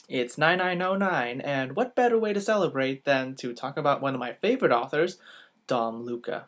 It's 9909, and what better way to celebrate than to talk about one of my favorite authors, Dom Luca.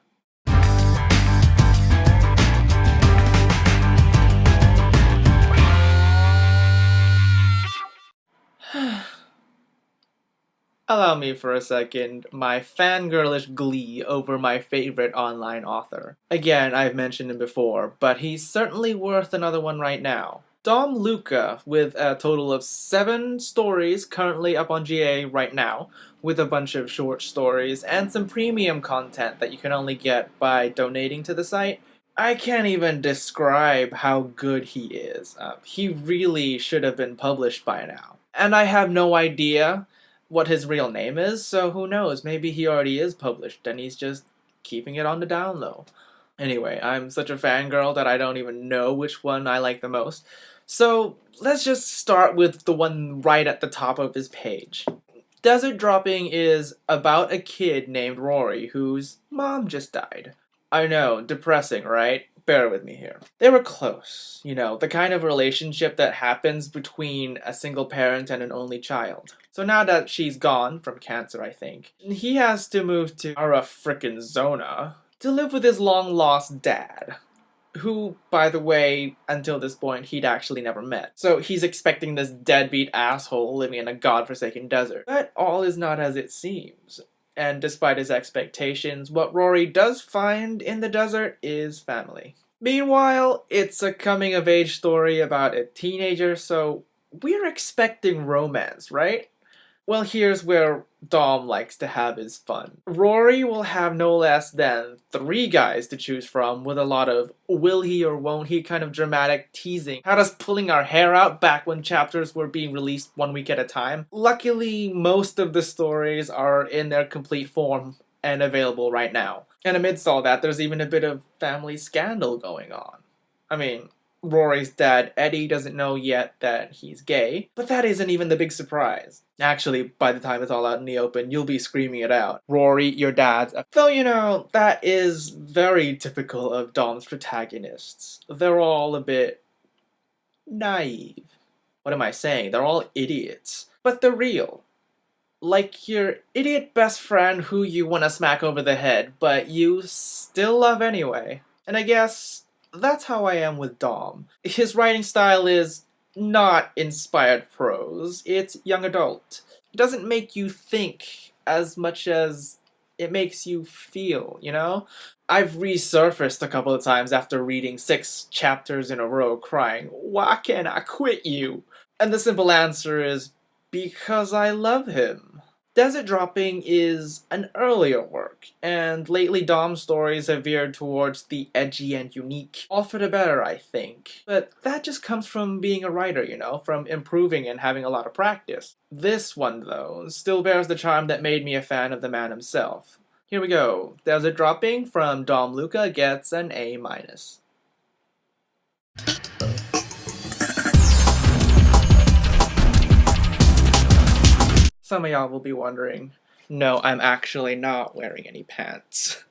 Allow me for a second, my fangirlish glee over my favorite online author. Again, I've mentioned him before, but he's certainly worth another one right now. Dom Luca, with a total of 7 stories currently up on GA right now, with a bunch of short stories and some premium content that you can only get by donating to the site. I can't even describe how good he is. He really should have been published by now. And I have no idea what his real name is, so who knows, maybe he already is published and he's just keeping it on the down low. Anyway, I'm such a fangirl that I don't even know which one I like the most. So let's just start with the one right at the top of his page. Desert Dropping is about a kid named Rory whose mom just died. I know, depressing, right? Bear with me here. They were close, the kind of relationship that happens between a single parent and an only child. So now that she's gone, from cancer I think, he has to move to Ara frickin' Zona to live with his long-lost dad, who, by the way, until this point, he'd actually never met. So he's expecting this deadbeat asshole living in a godforsaken desert. But all is not as it seems. And despite his expectations, what Rory does find in the desert is family. Meanwhile, it's a coming-of-age story about a teenager, so we're expecting romance, right? Well, here's where Dom likes to have his fun. Rory will have no less than 3 guys to choose from, with a lot of will he or won't he kind of dramatic teasing. Had us pulling our hair out back when chapters were being released 1 week at a time. Luckily, most of the stories are in their complete form and available right now. And amidst all that, there's even a bit of family scandal going on. I mean, Rory's dad, Eddie, doesn't know yet that he's gay, but that isn't even the big surprise. Actually, by the time it's all out in the open, you'll be screaming it out. Rory, your dad's Though, that is very typical of Dom's protagonists. They're all a bit naive. What am I saying? They're all idiots. But they're real. Like your idiot best friend who you want to smack over the head, but you still love anyway. And I guess that's how I am with Dom. His writing style is not inspired prose, it's young adult. It doesn't make you think as much as it makes you feel. I've resurfaced a couple of times after reading 6 chapters in a row crying, "Why can't I quit you?" And the simple answer is, because I love him. Desert Dropping is an earlier work, and lately Dom's stories have veered towards the edgy and unique. All for the better, I think. But that just comes from being a writer, from improving and having a lot of practice. This one, though, still bears the charm that made me a fan of the man himself. Here we go. Desert Dropping from Dom Luca gets an A-. Some of y'all will be wondering, no, I'm actually not wearing any pants.